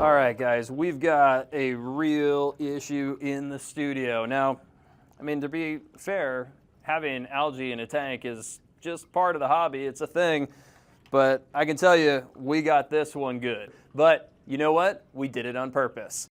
All right, guys, we've got a real issue in the studio. Now, I mean, to be fair, having algae in a tank is just part of the hobby. It's a thing. But I can tell you, we got this one good. But you know what? We did it on purpose.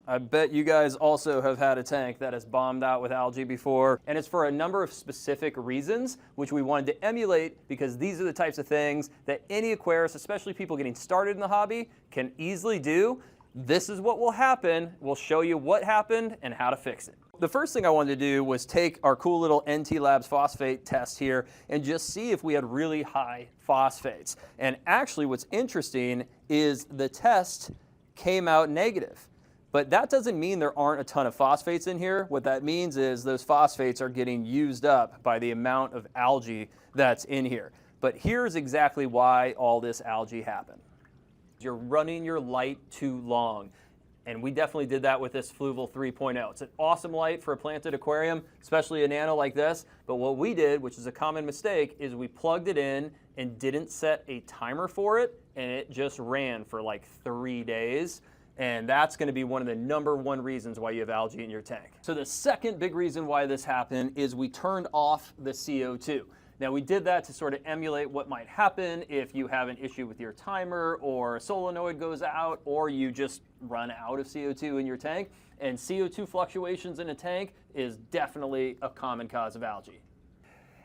I bet you guys also have had a tank that has bombed out with algae before, and it's for a number of specific reasons, which we wanted to emulate because these are the types of things that any aquarist, especially people getting started in the hobby, can easily do. This is what will happen. We'll show you what happened and how to fix it. The first thing I wanted to do was take our cool little NT Labs phosphate test here and just see if we had really high phosphates. And actually what's interesting is the test came out negative. But that doesn't mean there aren't a ton of phosphates in here. What that means is those phosphates are getting used up by the amount of algae that's in here. But here's exactly why all this algae happened. You're running your light too long. And we definitely did that with this Fluval 3.0. It's an awesome light for a planted aquarium, especially a nano like this. But what we did, which is a common mistake, is we plugged it in and didn't set a timer for it, and it just ran for like 3 days. And that's going to be one of the #1 reasons why you have algae in your tank. So the second big reason why this happened is we turned off the CO2. Now we did that to sort of emulate what might happen if you have an issue with your timer or a solenoid goes out or you just run out of CO2 in your tank. And CO2 fluctuations in a tank is definitely a common cause of algae.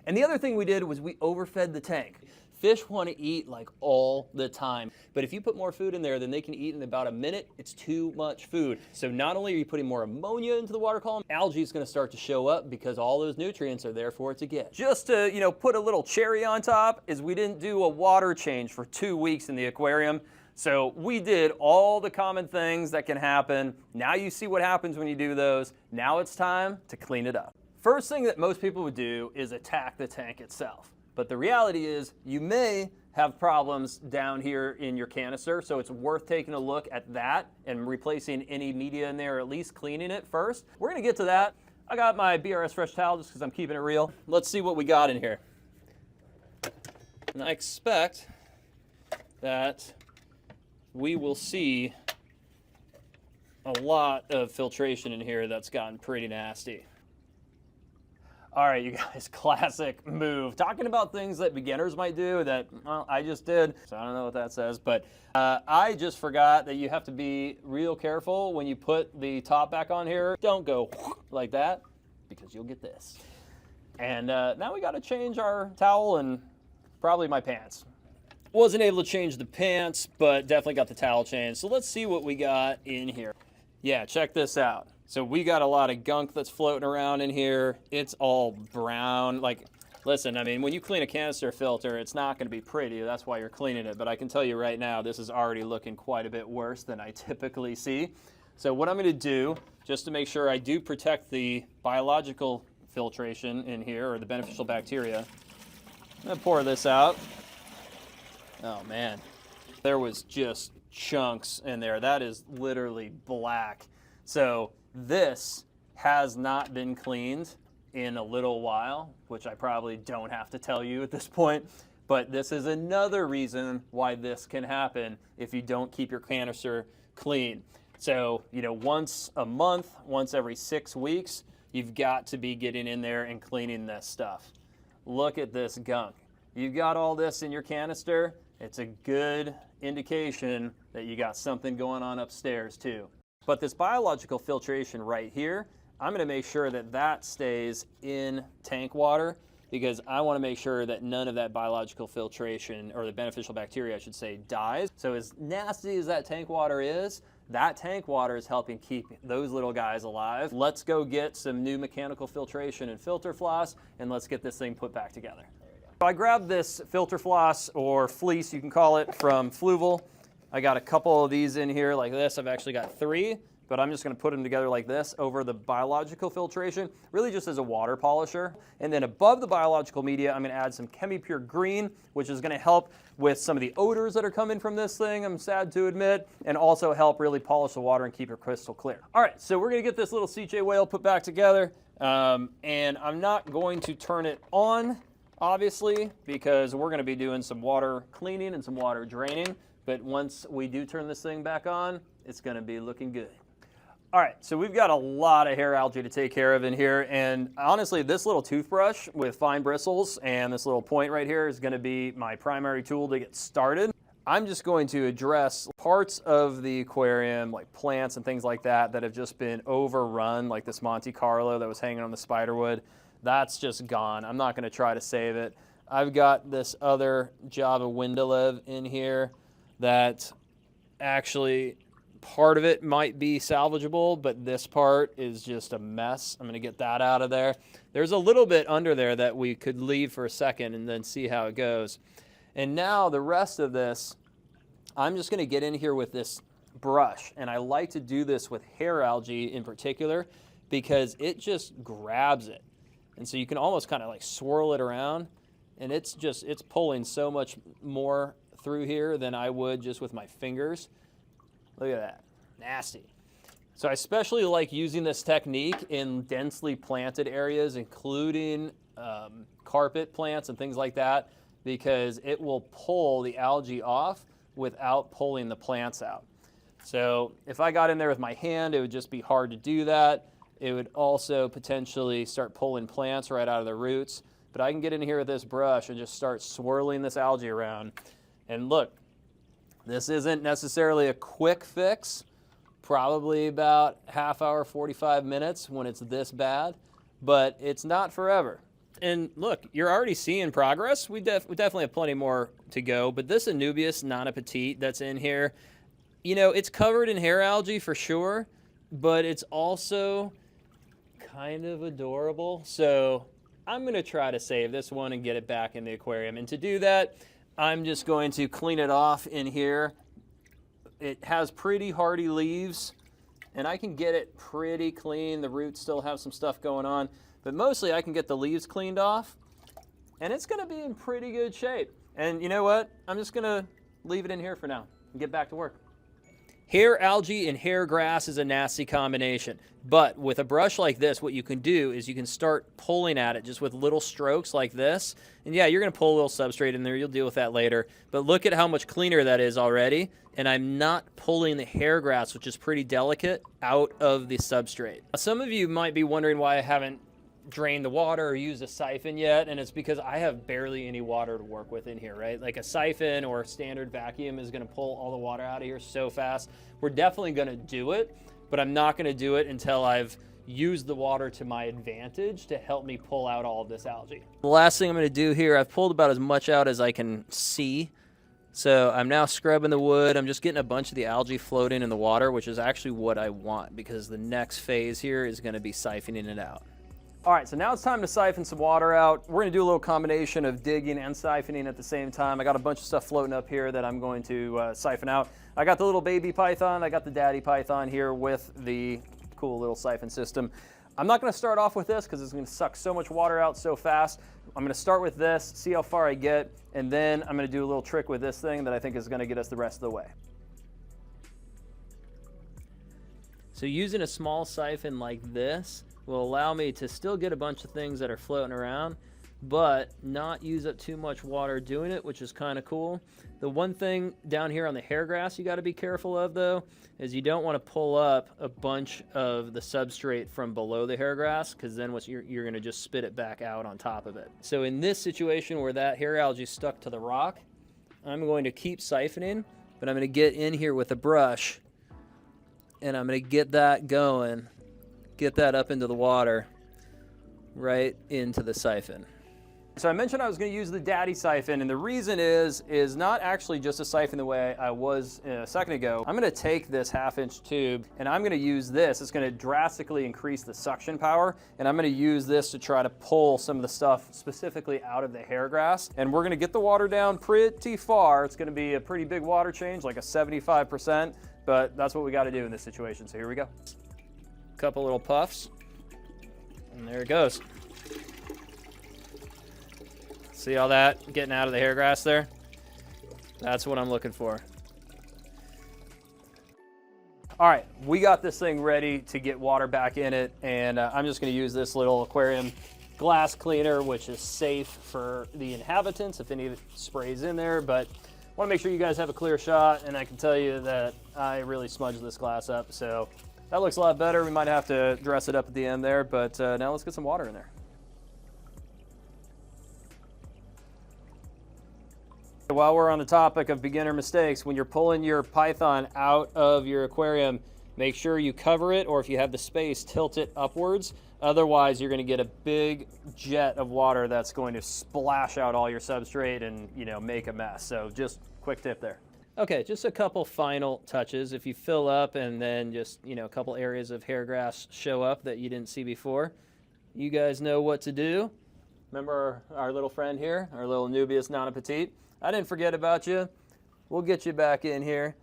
And the other thing we did was we overfed the tank. Fish want to eat like all the time, but if you put more food in there than they can eat in about a minute, it's too much food. So not only are you putting more ammonia into the water column, algae is going to start to show up because all those nutrients are there for it to get. Just to, put a little cherry on top is we didn't do a water change for 2 weeks in the aquarium. So we did all the common things that can happen. Now you see what happens when you do those. Now it's time to clean it up. First thing that most people would do is attack the tank itself. But the reality is you may have problems down here in your canister, so it's worth taking a look at that and replacing any media in there, or at least cleaning it first. We're gonna get to that. I got my BRS Fresh Towel just because I'm keeping it real. Let's see what we got in here. And I expect that we will see a lot of filtration in here that's gotten pretty nasty. All right, you guys, classic move. Talking about things that beginners might do that, well, I just did, so I don't know what that says, but I just forgot that you have to be real careful when you put the top back on here. Don't go like that, because you'll get this. And now we gotta change our towel and probably my pants. Wasn't able to change the pants, but definitely got the towel changed. So let's see what we got in here. Yeah, check this out. So we got a lot of gunk that's floating around in here. It's all brown. Like, listen, I mean, when you clean a canister filter, it's not going to be pretty. That's why you're cleaning it. But I can tell you right now, this is already looking quite a bit worse than I typically see. So what I'm going to do, just to make sure I do protect the biological filtration in here, or the beneficial bacteria, I'm going to pour this out. Oh, man. There was just chunks in there. That is literally black. So this has not been cleaned in a little while, which I probably don't have to tell you at this point, but this is another reason why this can happen if you don't keep your canister clean. So, once a month, once every 6 weeks, you've got to be getting in there and cleaning this stuff. Look at this gunk. You've got all this in your canister. It's a good indication that you got something going on upstairs too. But this biological filtration right here, I'm going to make sure that that stays in tank water because I want to make sure that none of that biological filtration, or the beneficial bacteria I should say, dies. So as nasty as that tank water is, that tank water is helping keep those little guys alive. Let's go get some new mechanical filtration and filter floss, and let's get this thing put back together. So I grabbed this filter floss, or fleece you can call it, from Fluval. I got a couple of these in here like this. I've actually got 3, but I'm just going to put them together like this over the biological filtration, really just as a water polisher. And then above the biological media, I'm going to add some ChemiPure Green, which is going to help with some of the odors that are coming from this thing, I'm sad to admit, and also help really polish the water and keep it crystal clear. All right, so we're going to get this little CJ whale put back together, and I'm not going to turn it on, obviously, because we're going to be doing some water cleaning and some water draining. but once we do turn this thing back on, it's gonna be looking good. All right, so we've got a lot of hair algae to take care of in here, and honestly, this little toothbrush with fine bristles and this little point right here is gonna be my primary tool to get started. I'm just going to address parts of the aquarium, like plants and things like that, that have just been overrun, like this Monte Carlo that was hanging on the spiderwood. That's just gone. I'm not gonna try to save it. I've got this other Java Windalev in here that actually, part of it might be salvageable, but this part is just a mess. I'm gonna get that out of there. There's a little bit under there that we could leave for a second and then see how it goes. And now the rest of this, I'm just gonna get in here with this brush. And I like to do this with hair algae in particular because it just grabs it. And so you can almost kind of like swirl it around, and it's pulling so much more through here than I would just with my fingers. Look at that, nasty. So I especially like using this technique in densely planted areas, including carpet plants and things like that, because it will pull the algae off without pulling the plants out. So if I got in there with my hand, it would just be hard to do that. It would also potentially start pulling plants right out of the roots. But I can get in here with this brush and just start swirling this algae around. And look, this isn't necessarily a quick fix, probably about half hour, 45 minutes when it's this bad, but it's not forever. And look, you're already seeing progress. We definitely have plenty more to go, but this Anubias nana petite that's in here, you know, it's covered in hair algae for sure, but it's also kind of adorable. So I'm gonna try to save this one and get it back in the aquarium. And to do that, I'm just going to clean it off in here. It has pretty hardy leaves, and I can get it pretty clean. The roots still have some stuff going on, but mostly I can get the leaves cleaned off, and it's gonna be in pretty good shape. And you know what? I'm just gonna leave it in here for now and get back to work. Hair algae and hair grass is a nasty combination, but with a brush like this, what you can do is you can start pulling at it just with little strokes like this. And yeah, you're gonna pull a little substrate in there, you'll deal with that later, but look at how much cleaner that is already. And I'm not pulling the hair grass, which is pretty delicate, out of the substrate. Some of you might be wondering why I haven't drained the water or used a siphon yet, and it's because I have barely any water to work with in here, right? Like a siphon or a standard vacuum is gonna pull all the water out of here so fast. We're definitely gonna do it, but I'm not gonna do it until I've used the water to my advantage to help me pull out all of this algae. The last thing I'm gonna do here, I've pulled about as much out as I can see. So I'm now scrubbing the wood. I'm just getting a bunch of the algae floating in the water, which is actually what I want because the next phase here is gonna be siphoning it out. All right, so now it's time to siphon some water out. We're gonna do a little combination of digging and siphoning at the same time. I got a bunch of stuff floating up here that I'm going to siphon out. I got the little baby python, I got the daddy python here with the cool little siphon system. I'm not gonna start off with this because it's gonna suck so much water out so fast. I'm gonna start with this, see how far I get, and then I'm gonna do a little trick with this thing that I think is gonna get us the rest of the way. So using a small siphon like this will allow me to still get a bunch of things that are floating around, but not use up too much water doing it, which is kind of cool. The one thing down here on the hair grass you got to be careful of though, is you don't want to pull up a bunch of the substrate from below the hair grass, because then you're going to just spit it back out on top of it. So in this situation where that hair algae is stuck to the rock, I'm going to keep siphoning, but I'm going to get in here with a brush and I'm going to get that going. Get that up into the water, right into the siphon. So I mentioned I was going to use the daddy siphon, and the reason is not actually just a siphon the way I was a second ago. I'm going to take this 1/2-inch tube and I'm going to use this. It's going to drastically increase the suction power, and I'm going to use this to try to pull some of the stuff specifically out of the hair grass. And we're going to get the water down pretty far. It's going to be a pretty big water change, like a 75%, but that's what we got to do in this situation. So here we go. Couple little puffs, and there it goes. See all that getting out of the hair grass there? That's what I'm looking for. All right, we got this thing ready to get water back in it, and I'm just gonna use this little aquarium glass cleaner, which is safe for the inhabitants if any of it sprays in there, but want to make sure you guys have a clear shot, and I can tell you that I really smudged this glass up, so that looks a lot better. We might have to dress it up at the end there, but now let's get some water in there. While we're on the topic of beginner mistakes, when you're pulling your python out of your aquarium, make sure you cover it, or if you have the space, tilt it upwards. Otherwise, you're going to get a big jet of water that's going to splash out all your substrate and, you know, make a mess. So just quick tip there. Okay, just a couple final touches. If you fill up and then just, you know, a couple areas of hair grass show up that you didn't see before, you guys know what to do. Remember our little friend here, our little Nubius non-petite? I didn't forget about you. We'll get you back in here.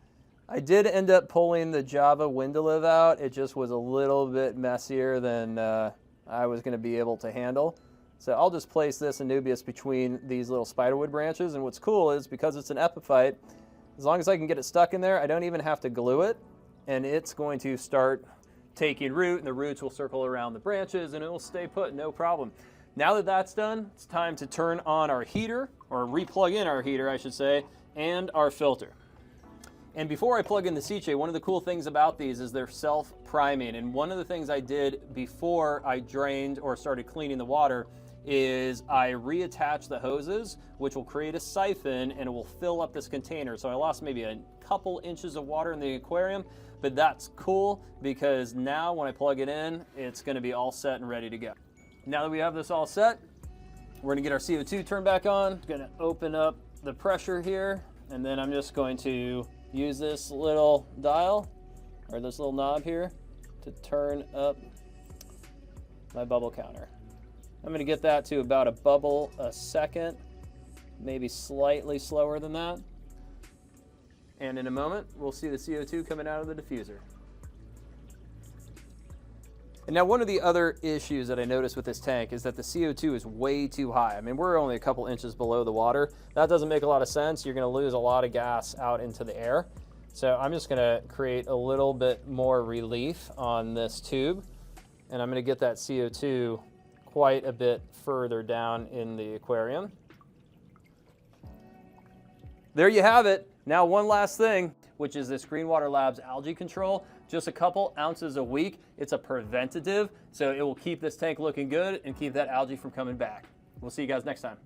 I did end up pulling the Java Windolive out. It just was a little bit messier than I was going to be able to handle. So I'll just place this Anubias between these little spiderwood branches. And what's cool is because it's an epiphyte, as long as I can get it stuck in there, I don't even have to glue it. And it's going to start taking root, and the roots will circle around the branches, and it will stay put, no problem. Now that that's done, it's time to turn on our heater, or re-plug in our heater, I should say, and our filter. And before I plug in the Ciche, one of the cool things about these is they're self-priming. And one of the things I did before I drained or started cleaning the water is I reattached the hoses, which will create a siphon, and it will fill up this container. So I lost maybe a couple inches of water in the aquarium, but that's cool because now when I plug it in, it's gonna be all set and ready to go. Now that we have this all set, we're gonna get our CO2 turned back on. Gonna open up the pressure here, and then I'm just going to use this little dial, or this little knob here, to turn up my bubble counter. I'm gonna get that to about a bubble a second, maybe slightly slower than that. And in a moment, we'll see the CO2 coming out of the diffuser. And now one of the other issues that I noticed with this tank is that the CO2 is way too high. I mean, we're only a couple inches below the water. That doesn't make a lot of sense. You're gonna lose a lot of gas out into the air. So I'm just gonna create a little bit more relief on this tube, and I'm gonna get that CO2 quite a bit further down in the aquarium. There you have it. Now one last thing, which is this Greenwater Labs algae control. Just a couple ounces a week. It's a preventative, so it will keep this tank looking good and keep that algae from coming back. We'll see you guys next time.